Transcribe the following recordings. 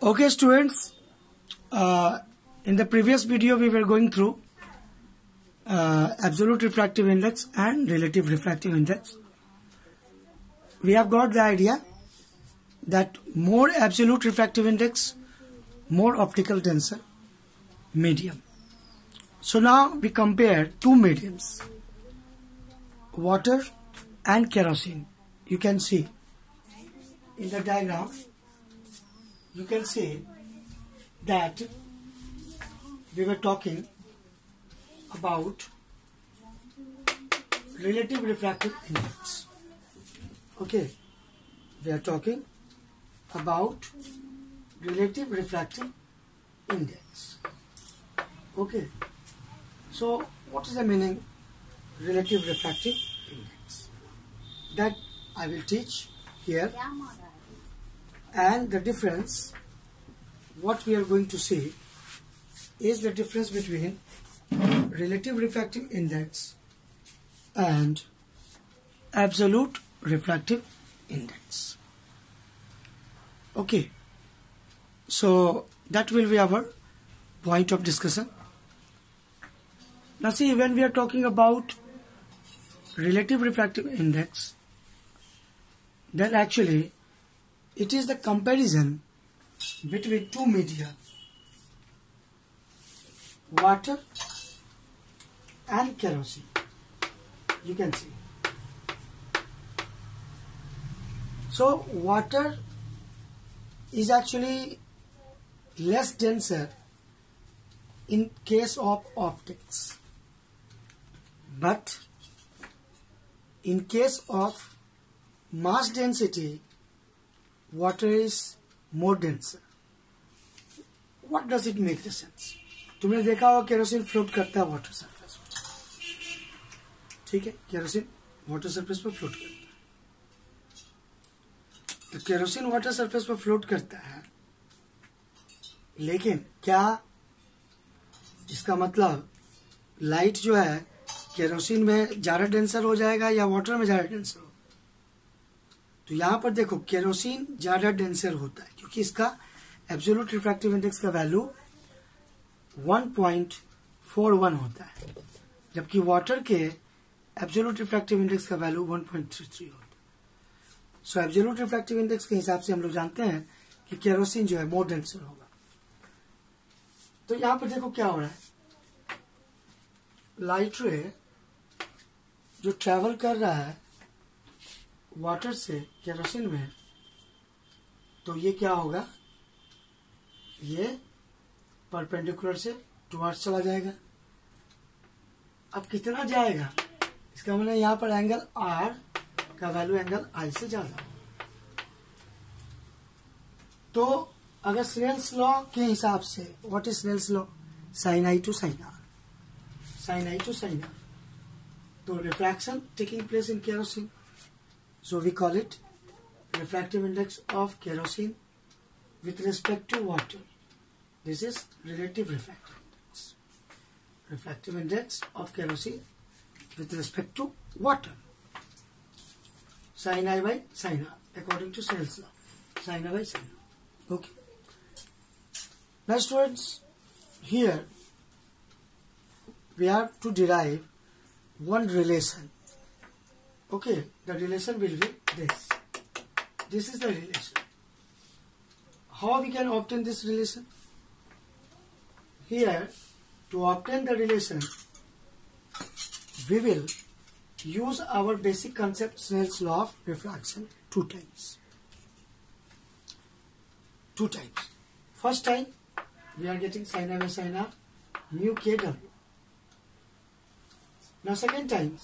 Okay students, in the previous video we were going through absolute refractive index and relative refractive index. We have got the idea that more absolute refractive index, more optical tensor medium. So now we compare two mediums, water and kerosene. You can see in the diagram, you can see that we were talking about relative refractive index. Okay, we are talking about relative refractive index. Okay, so what is the meaning relative refractive index? That I will teach here. And the difference, what we are going to see is the difference between relative refractive index and absolute refractive index. Okay, so that will be our point of discussion. Now see, when we are talking about relative refractive index, then actually it is the comparison between two media, water and kerosene. You can see. So water is actually less denser in case of optics, but in case of mass density, water is more denser. What does it make the sense? तुमने देखा होगा kerosene float करता है water surface पर, ठीक है? Kerosene water surface पर float करता है, तो केरोसिन वाटर सरफेस पर फ्लोट करता है, लेकिन क्या इसका मतलब लाइट जो है केरोसिन में ज्यादा डेंसर हो जाएगा या वाटर में ज्यादा डेंसर होगा? तो यहाँ पर देखो केरोसिन ज्यादा डेंसर होता है क्योंकि इसका एब्सोल्यूट रिफ्रैक्टिव इंडेक्स का वैल्यू 1.41 होता है, जबकि वाटर के एब्सोल्यूट रिफ्रैक्टिव इंडेक्स का वैल्यू 1.33 होता है. सो एब्सोल्यूट रिफ्रैक्टिव इंडेक्स के हिसाब से हम लोग जानते हैं कि केरोसिन जो है मोर डेंसर होगा. तो यहाँ पर देखो क्या हो रहा है, लाइट रे जो ट्रेवल कर रहा है वाटर से केरोसिन में, तो ये क्या होगा, ये परपेंडिकुलर से टुवर्ड्स चला जाएगा. अब कितना जाएगा, इसका मतलब यहाँ पर एंगल R का वैल्यू एंगल I से ज्यादा. तो अगर स्नेल्स लॉ के हिसाब से, what is Snell's law, sine I to sine R, sine I to sine R, तो refraction taking place in kerosene, so we call it refractive index of kerosene with respect to water. This is relative refractive index. Refractive index of kerosene with respect to water. Sin I by sin R according to Snell's law. Sin I by sin R. Okay. Now students, here we have to derive one relation. Okay, the relation will be this. This is the relation. How we can obtain this relation? Here, to obtain the relation, we will use our basic concept, Snell's law of refraction, two times. First time, we are getting sin I by sin R, mu kW. Now second time,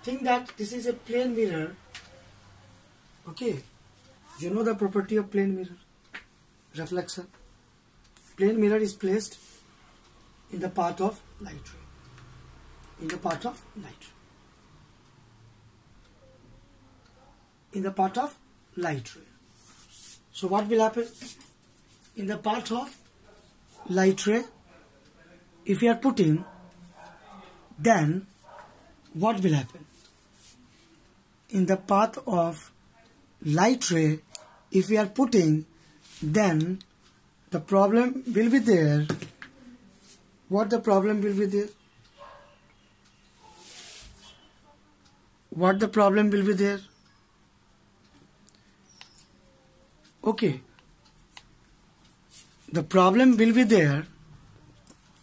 think that this is a plane mirror. Okay, you know the property of plane mirror, reflection. Plane mirror is placed in the path of light ray. In the path of light ray. In the path of light ray. So what will happen? In the path of light ray, if you are putting, then what will happen? In the path of light ray, if we are putting, then the problem will be there. What the problem will be there? What the problem will be there? Okay. The problem will be there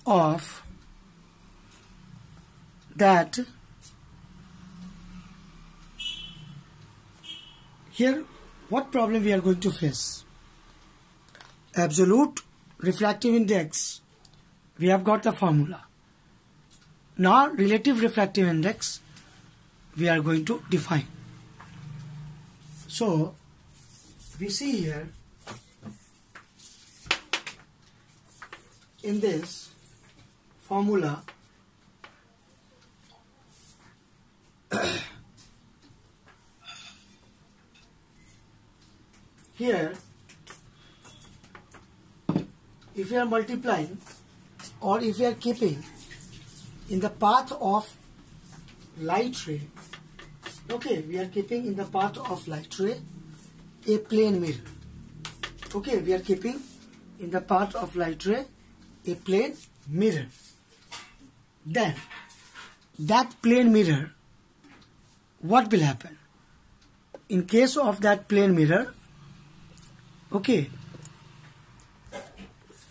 of that here what problem we are going to face? Absolute refractive index, we have got the formula. Now relative refractive index we are going to define. So we see here in this formula here if we are multiplying or if we are keeping in the path of light ray, okay, we are keeping in the path of light ray a plane mirror. Okay, we are keeping in the path of light ray a plane mirror. Then that plane mirror, what will happen? In case of that plane mirror, okay,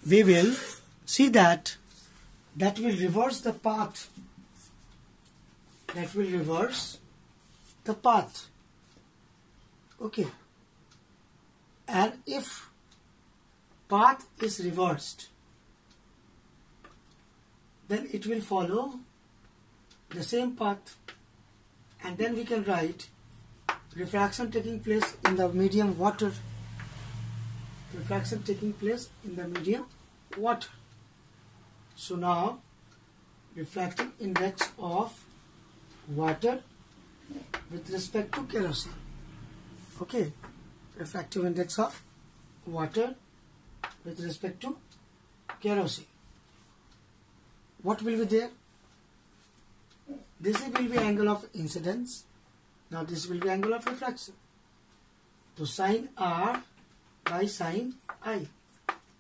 we will see that will reverse the path. That will reverse the path. Okay. And if path is reversed, then it will follow the same path, and then we can write refraction taking place in the medium water. Refraction taking place in the medium water. So now refractive index of water with respect to kerosene. Okay, refractive index of water with respect to kerosene. What will be there? This will be angle of incidence. Now this will be angle of refraction. So sin R by sin I.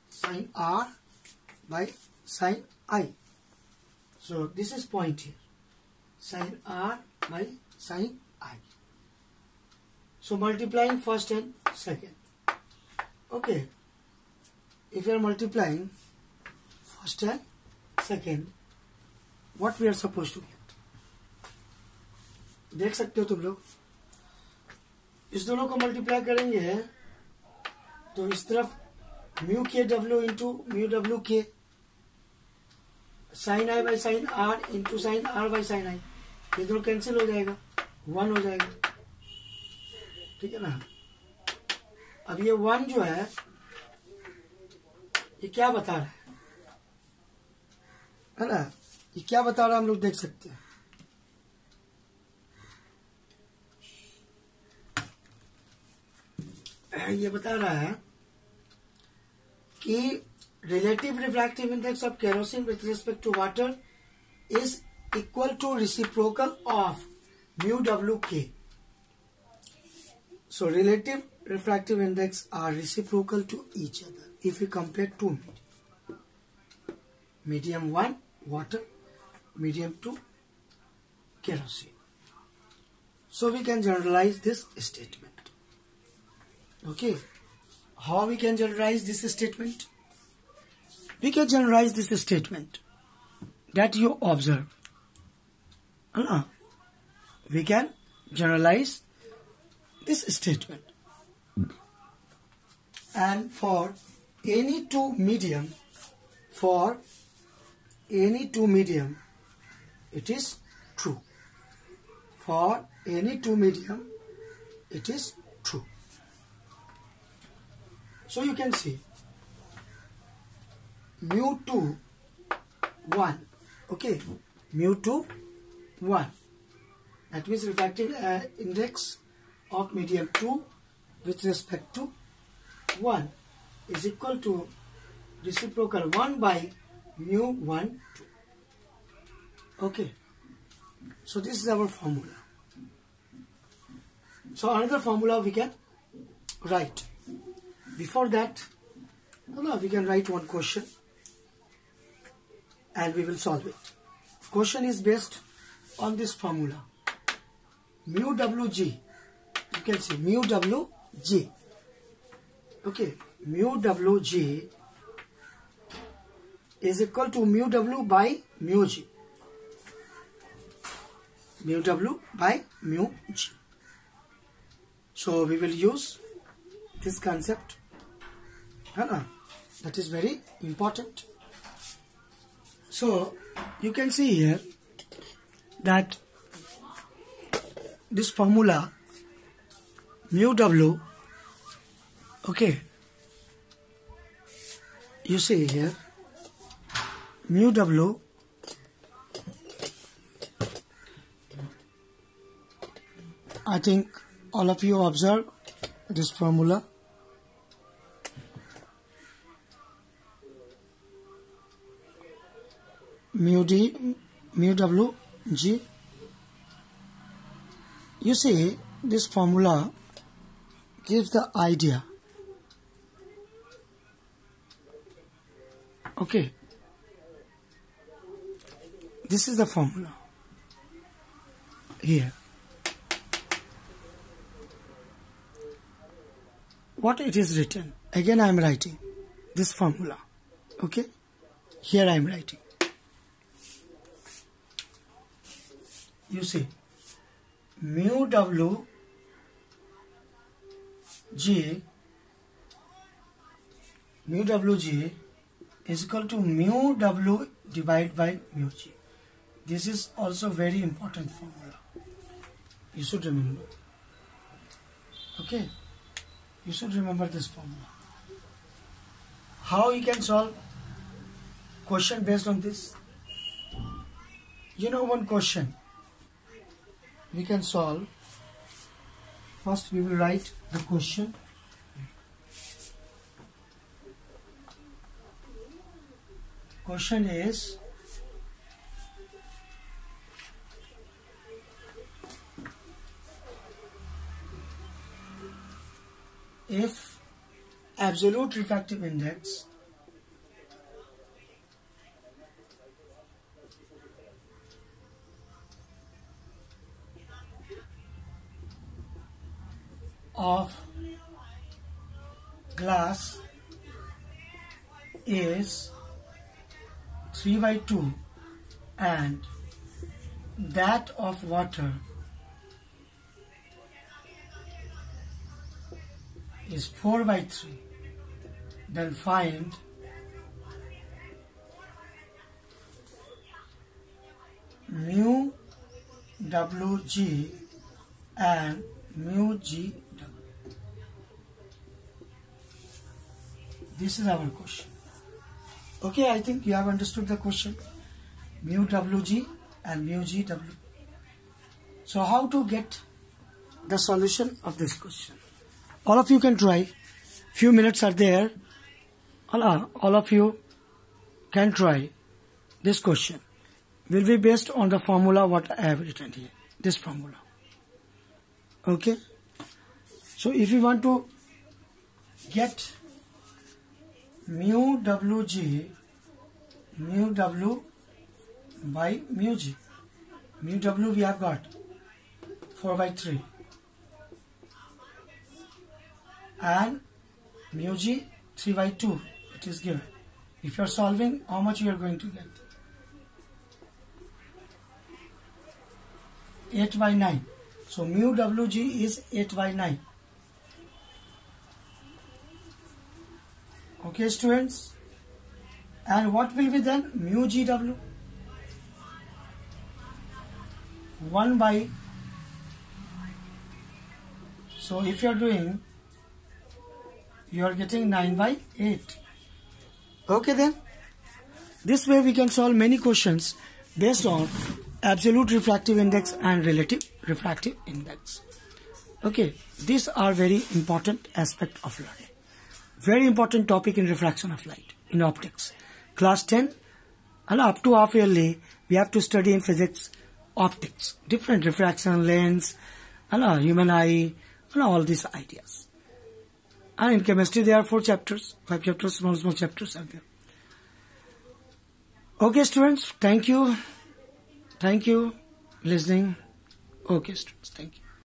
Sin R by sin I. So this is point here. Sin R by sin I. So multiplying first and second. Okay. If you are multiplying first and second, what we are supposed to get? देख सकते हो तुम लोग, इस दोनों को multiply करेंगे तो इस तरफ mu K W into mu W K sine i by sine r into sine r by sine i, ये दोनों कैंसिल हो जाएगा, 1 हो जाएगा. ठीक है ना. अब ये 1 जो है ये क्या बता रहा है ना, ये क्या बता रहा है हम लोग देख सकते हैं. ये बता रहा है कि relative refractive index of kerosene with respect to water is equal to reciprocal of mu wk. So relative refractive index are reciprocal to each other if we compare two medium. Medium 1 water, medium 2 kerosene. So we can generalize this statement. Okay, how we can generalize this statement? We can generalize this statement that you observe. We can generalize this statement. And for any two medium, it is true. For any two medium, it is true. So you can see mu 2 1. Okay, mu 2 1. That means refractive index of medium 2 with respect to 1 is equal to reciprocal 1 by mu 1 2. Okay, so this is our formula. So another formula we can write. Before that, Now we can write one question and we will solve it. Question is based on this formula. Mu Wg, you can see mu Wg. Okay, mu Wg is equal to mu W by mu G. Mu W by mu G. So we will use this concept. That is very important. So you can see here that this formula mu W, okay, you see here mu W I think all of you observe this formula. Mu D, mu W, G. You see, this formula gives the idea. Okay. This is the formula. Here. What it is written? Again I am writing this formula. Okay. Here I am writing. You see, mu W G is equal to mu W divided by mu G. This is also very important formula. You should remember. Okay. You should remember this formula. How you can solve question based on this? You know one question we can solve. First we will write the question. Question is if absolute refractive index of glass is 3/2 and that of water is 4/3, then find mu Wg and mu Gw. This is our question. Okay, I think you have understood the question. Mu Wg and mu Gw. So how to get the solution of this question? All of you can try. Few minutes are there. All of you can try. This question will be based on the formula what I have written here. This formula. Okay. So if you want to get mu Wg, mu W by mu G. Mu W we have got 4/3 and mu G 3/2 it is given. If you are solving, how much you are going to get? 8/9. So mu Wg is 8/9. Okay, students. And what will be then? Mu Gw 1 by. So if you are doing, you are getting 9/8. Okay then. This way we can solve many questions based on absolute refractive index and relative refractive index. Okay, these are very important aspect of learning. Very important topic in refraction of light in optics. Class 10 and up to half yearly we have to study in physics optics, different refraction, lens, and human eye, and all these ideas. And in chemistry there are 4 chapters, 5 chapters, small chapters are there. Okay students, thank you listening. Okay students, thank you.